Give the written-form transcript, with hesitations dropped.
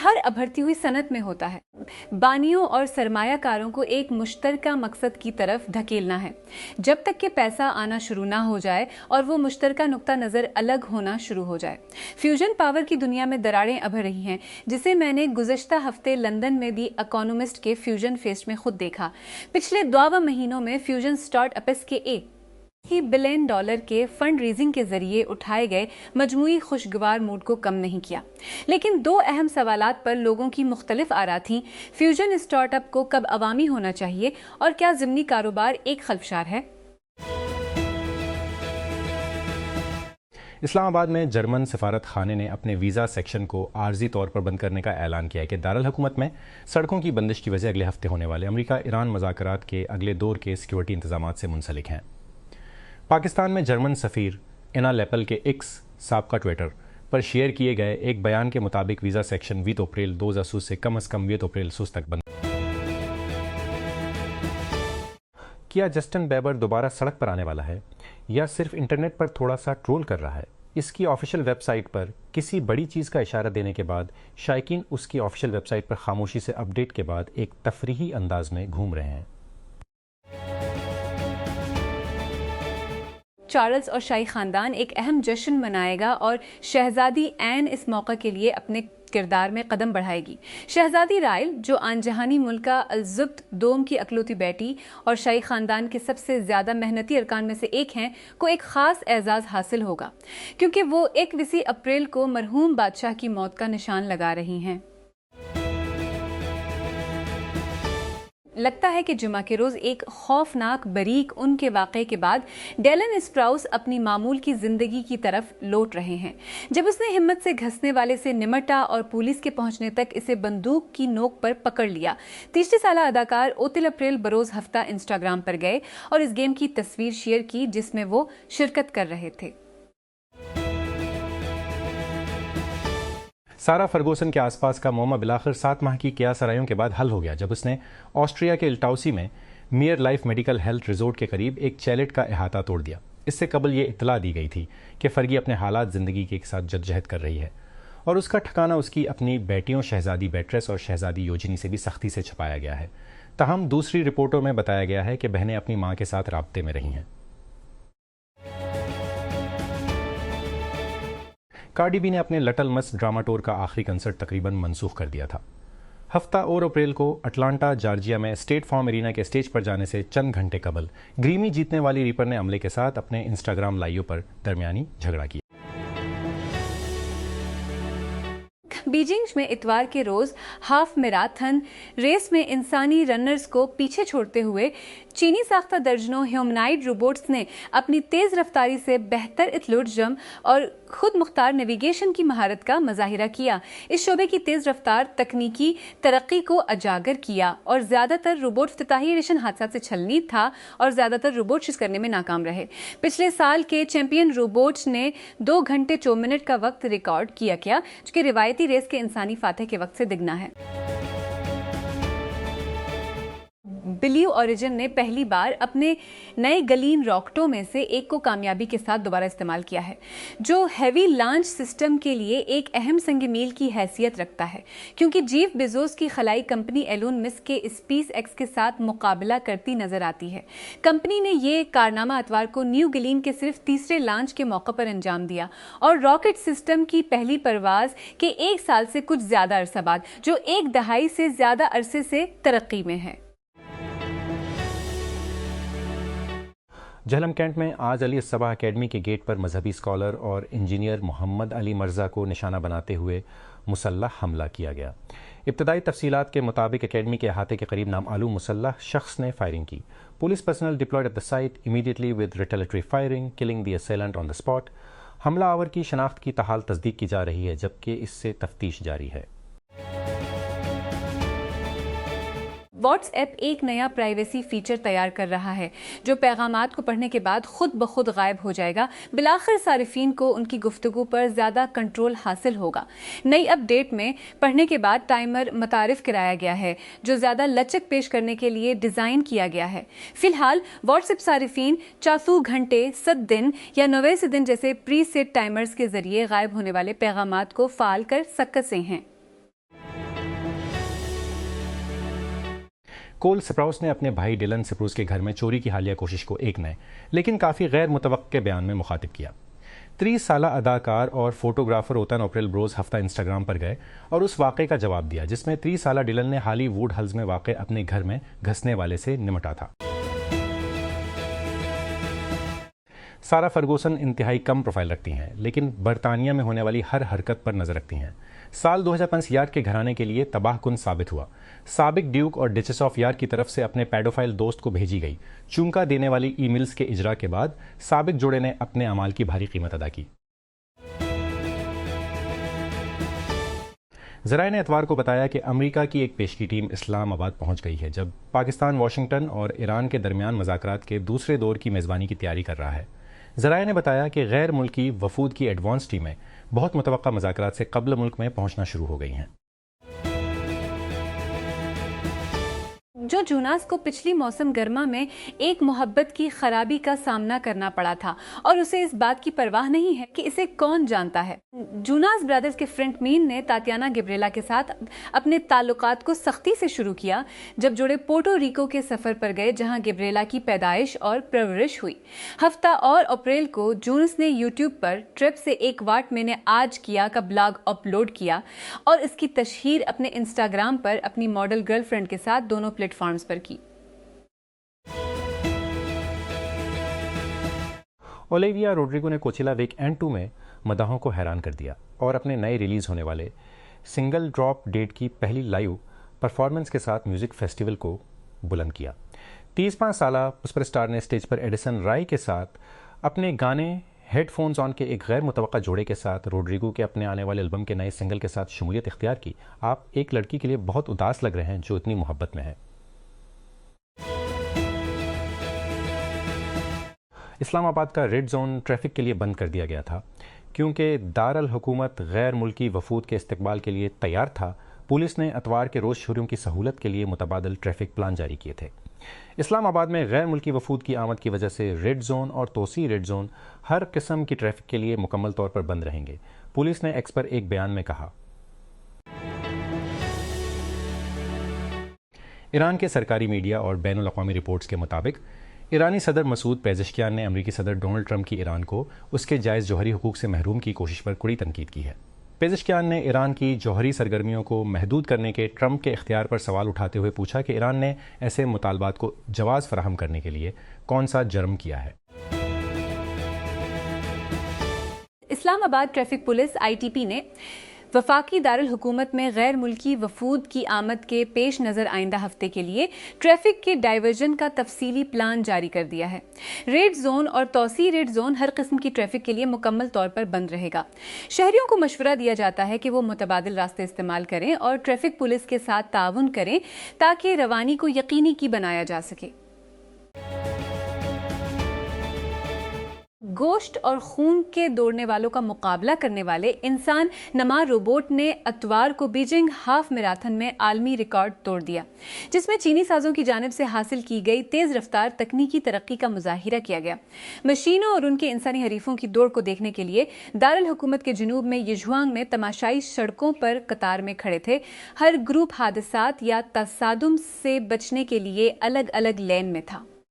हर उभरती हुई सनत में होता है। बानियों और सरमायाकारों को एक मुश्तरका मकसद की तरफ धकेलना है। जब तक कि पैसा आना शुरू ना हो जाए और वो मुश्तरका नुक्ता नज़र अलग होना शुरू हो जाए। फ्यूजन पावर की दुनिया में दरारें उभर रही हैं, जिसे मैंने गुज़श्ता हफ्ते लंदन में दी इकोनॉमिस्ट के फ्यूजन फेस्ट में खुद देखा। पिछले 2 महीनों में फ्यूजन स्टार्टअप्स के $1 बिलियन के फंड रेजिंग के जरिए उठाए गए मजमूई खुशगवार मूड को कम नहीं किया। लेकिन 2 अहम सवालात पर लोगों की मुख्तलिफ आरा थी। फ्यूजन स्टार्टअप को कब अवामी होना चाहिए और क्या ज़िमनी कारोबार एक खलफशार है? इस्लामाबाद में जर्मन सफारत खाने ने अपने वीज़ा सेक्शन को आर्जी तौर पर बंद करने का ऐलान किया है कि दारुल हुकूमत में सड़कों की बंदिश की वजह अगले हफ्ते होने वाले अमेरिका ईरान मुज़ाकरात के अगले दौर के सिक्योरिटी इंतजामात से मुंसलिक हैं। पाकिस्तान में जर्मन सफ़ीर एना लेपल के एक्स साबका ट्विटर पर शेयर किए गए एक बयान के मुताबिक वीज़ा सेक्शन 20 अप्रैल 2000 से कम अज़ कम 20 अप्रैल तक बंद क्या जस्टिन बीबर दोबारा सड़क पर आने वाला है या सिर्फ इंटरनेट पर थोड़ा सा ट्रोल कर रहा है? इसकी ऑफिशियल वेबसाइट पर किसी बड़ी चीज़ का इशारा देने के बाद शायकीन उसकी ऑफिशियल वेबसाइट पर खामोशी से अपडेट के बाद एक तफरीही अंदाज में घूम रहे हैं। चार्ल्स और शाही खानदान एक अहम जश्न मनाएगा और शहजादी एन इस मौका के लिए अपने किरदार में कदम बढ़ाएगी। शहजादी रायल, जो आनजहानी मुल्का अल-जुब्त दोम की अकलौती बेटी और शाही खानदान के सबसे ज्यादा मेहनती अरकान में से एक हैं, को एक खास एजाज हासिल होगा क्योंकि वो 21 अप्रैल को मरहूम बादशाह की मौत का निशान लगा रही हैं। लगता है कि जुमा के रोज़ एक खौफनाक बरीक उनके वाक़े के बाद डेलन स्प्राउस अपनी मामूल की ज़िंदगी की तरफ लौट रहे हैं। जब उसने हिम्मत से घसने वाले से निमटा और पुलिस के पहुंचने तक इसे बंदूक की नोक पर पकड़ लिया। 30 साल अदाकार ओतिल अप्रैल बरोज़ हफ्ता इंस्टाग्राम पर गए और इस गेम की तस्वीर शेयर की जिसमें वो शिरकत कर रहे थे। सारा फर्गूसन के आसपास का मौमा बिलाखिर 7 माह की क़ियास आराइयों के बाद हल हो गया जब उसने ऑस्ट्रिया के इल्टाउसी में मियर लाइफ मेडिकल हेल्थ रिजोर्ट के करीब एक चैलेट का अहाता तोड़ दिया। इससे कबल ये इत्तला दी गई थी कि फर्गी अपने हालात ज़िंदगी के साथ जद्दोजहद कर रही है और उसका ठिकाना उसकी अपनी बेटियों शहजादी बेट्रेस और शहजादी योजिनी से भी सख्ती से छुपाया गया है। ताहम दूसरी रिपोर्टों में बताया गया है कि बहनें अपनी माँ के साथ राब्ते में रही हैं। कार्डी बी ने अपने लिटिल मिस ड्रामा टूर का आखिरी कंसर्ट तकरीबन मनसूख कर दिया था। हफ्ता और अप्रैल को अटलांटा जॉर्जिया में स्टेट फार्म एरिना के स्टेज पर जाने से चंद घंटे कबल ग्रीमी जीतने वाली रीपर ने अमले के साथ अपने इंस्टाग्राम लाइव पर दरमियानी झगड़ा किया। बीजिंग में इतवार के रोज हाफ मैराथन रेस में इंसानी रनर्स को पीछे छोड़ते हुए चीनी साख्ता दर्जनों ह्यूमनाइड रोबोट्स ने अपनी तेज रफ्तारी से बेहतर इत्लुजम और खुद मुख्तार नेविगेशन की महारत का मुजाहिरा किया। इस शोबे की तेज रफ्तार तकनीकी तरक्की को उजागर किया और ज्यादातर रोबोट इफ्तिताही एडिशन हादसा से छलनी था और ज्यादातर रोबोट शिज करने में नाकाम रहे। पिछले साल के चैंपियन रोबोट्स ने 2 घंटे 4 मिनट का वक्त रिकॉर्ड किया जो कि रिवायती रेस के इंसानी फातह के वक्त से दिगना है। ब्लू ओरिजिन ने पहली बार अपने नए गलीन रॉकेटों में से एक को कामयाबी के साथ दोबारा इस्तेमाल किया है, जो हैवी लॉन्च सिस्टम के लिए एक अहम संग मील की हैसियत रखता है क्योंकि जेफ बेजोस की खलाई कंपनी एलोन मस्क के स्पेस एक्स के साथ मुकाबला करती नजर आती है। कंपनी ने ये कारनामा इतवार को न्यू गलीन के सिर्फ तीसरे लॉन्च के मौके पर अंजाम दिया और रॉकेट सिस्टम की पहली परवाज के 1 साल से कुछ ज्यादा अरसा बाद, जो 1 दहाई से ज्यादा अरसे से तरक्की में है। जहलम कैंट में आज अली सबा अकेडमी के गेट पर मजहबी स्कॉलर और इंजीनियर मोहम्मद अली मर्जा को निशाना बनाते हुए मुसल्लह हमला किया गया। इब्तदाई तफसीलात के मुताबिक अकेडमी के अहाते के करीब नामालूम मुसल्लह शख्स ने फायरिंग की। Police personnel deployed at the site immediately with retaliatory firing killing the assailant on the spot. हमला आवर की शनाख्त की ताहाल तस्दीक की जा रही है जबकि इससे तफ्तीश जारी है। व्हाट्सएप एक नया प्राइवेसी फीचर तैयार कर रहा है जो पैगामात को पढ़ने के बाद खुद ब खुद गायब हो जाएगा। बिलाखिर सारिफीन को उनकी गुफ्तगू पर ज्यादा कंट्रोल हासिल होगा। नई अपडेट में पढ़ने के बाद टाइमर मुतारिफ कराया गया है जो ज्यादा लचक पेश करने के लिए डिजाइन किया गया है। फिलहाल व्हाट्सएप सारिफीन 400 घंटे 7 दिन या 90 दिन जैसे प्री सेट टाइमर्स के जरिए गायब होने वाले पैगामात को फाल कर सकते हैं। कोल स्प्राउस ने अपने भाई डिलन स्प्रूस के घर में चोरी की हालिया कोशिश को एक नए लेकिन काफ़ी गैर मुतवक्के बयान में मुखातिब किया। 30 साला अदाकार और फोटोग्राफर ओतन ओप्रेल ब्रोज हफ्ता इंस्टाग्राम पर गए और उस वाक़े का जवाब दिया जिसमें 30 साला डिलन ने हॉलीवुड हल्स में वाक़े अपने घर में घसने वाले से निमटा था। सारा फर्गूसन इंतहाई कम प्रोफाइल रखती हैं लेकिन बरतानिया में होने वाली हर हरकत पर नजर रखती हैं। साल 2005 यार्क के घराने के लिए तबाहकुन साबित हुआ। साबिक ड्यूक और डिचेस ऑफ यार्क की तरफ से अपने पैडोफाइल दोस्त को भेजी गई चूंका देने वाली ईमेल्स के इजरा के बाद साबिक जोड़े ने अपने अमाल की भारी कीमत अदा की। ज़राए ने इतवार को बताया कि अमेरिका की एक पेशगी टीम इस्लामाबाद पहुंच गई है जब पाकिस्तान वाशिंगटन और ईरान के दरमियान मुज़ाकरात के दूसरे दौर की मेज़बानी की तैयारी कर रहा है। ज़राए ने बताया कि गैर मुल्की वफूद की एडवांस टीमें बहुत मुतवक्का मुज़ाकरात से कब्ल मुल्क में पहुंचना शुरू हो गई हैं। जो जूनास को पिछली मौसम गर्मा में एक मोहब्बत की खराबी का सामना करना पड़ा था और उसे इस बात की परवाह नहीं है कि इसे कौन जानता है। जूनास ब्रदर्स के फ्रंट मीन ने तातियाना गिब्रेला के साथ अपने ताल्लुकात को सख्ती से शुरू किया जब जोड़े पोर्टो रिको के सफर पर गए जहां गिब्रेला की पैदाइश और परवरिश हुई। हफ्ता और अप्रैल को जूनस ने यूट्यूब पर ट्रिप से एक वाट मैंने आज किया का ब्लॉग अपलोड किया और इसकी तशहीर अपने इंस्टाग्राम पर अपनी मॉडल गर्लफ्रेंड के साथ दोनों प्लेटफॉर्म्स पर की। ओलिविया रोड्रिगो ने कोचेला वीक एंड 2 में मदाहों को हैरान कर दिया और अपने नए रिलीज होने वाले सिंगल ड्रॉप डेट की पहली लाइव परफॉर्मेंस के साथ म्यूजिक फेस्टिवल को बुलंद किया। 35 साला सुपरस्टार ने स्टेज पर एडिसन राय के साथ अपने गाने हेडफोन्स ऑन के एक गैर मुतवक्का जोड़े के साथ रोड्रिगो के अपने आने वाले एल्बम के नए सिंगल के साथ शमूलियत इख्तियार की। आप एक लड़की के लिए बहुत उदास लग रहे हैं जो इतनी मोहब्बत में है। इस्लामाबाद का रेड जोन ट्रैफिक के लिए बंद कर दिया गया था क्योंकि दारुल हुकूमत गैर मुल्की वफूद के इस्तकबाल के लिए तैयार था। पुलिस ने अतवार के रोज़ शहरियों की सहूलत के लिए मुतबादल ट्रैफिक प्लान जारी किए थे। इस्लामाबाद में गैर मुल्की वफूद की आमद की वजह से रेड जोन और तोसी रेड जोन हर किस्म की ट्रैफिक के लिए मुकम्मल तौर पर बंद रहेंगे। पुलिस ने एक्स पर एक बयान में कहा। ईरान के सरकारी मीडिया और बैनुल अक़वामी रिपोर्ट्स के मुताबिक ईरानी सदर मसूद पेज़ेश्कियान ने अमरीकी सदर डोनाल्ड ट्रंप की ईरान को उसके जायज़ जौहरी हुकूक से महरूम की कोशिश पर कड़ी तनकीद की है। पेज़ेश्कियान ने ईरान की जौहरी सरगर्मियों को महदूद करने के ट्रंप के इख्तियार पर सवाल उठाते हुए पूछा कि ईरान ने ऐसे मुतालबात को जवाज़ फराहम करने के लिए कौन सा जुर्म किया है। इस्लामाबाद ट्रैफिक पुलिस ITP ने वफाकी दारुल हुकूमत में गैर मुल्की वफूद की आमद के पेश नज़र आइंदा हफ्ते के लिए ट्रैफिक के डाइवर्जन का तफसीली प्लान जारी कर दिया है। रेड जोन और तौसी रेड जोन हर किस्म की ट्रैफिक के लिए मुकम्मल तौर पर बंद रहेगा। शहरियों को मशवरा दिया जाता है कि वो मुतबादिल रास्ते इस्तेमाल करें और ट्रैफिक पुलिस के साथ ताउन करें ताकि रवानी को यकीनी की बनाया जा सके। गोश्त और खून के दौड़ने वालों का मुकाबला करने वाले इंसान नमा रोबोट ने अतवार को बीजिंग हाफ मैराथन में आलमी रिकॉर्ड तोड़ दिया जिसमें चीनी साजों की जानिब से हासिल की गई तेज रफ्तार तकनीकी तरक्की का मुजाहिरा किया गया। मशीनों और उनके इंसानी हरीफों की दौड़ को देखने के लिए दारुल हुकूमत के जुनूब में यिज़ुआंग में तमाशाई सड़कों पर कतार में खड़े थे। हर ग्रुप हादसात या तसादुम से बचने के लिए अलग अलग लेन में था।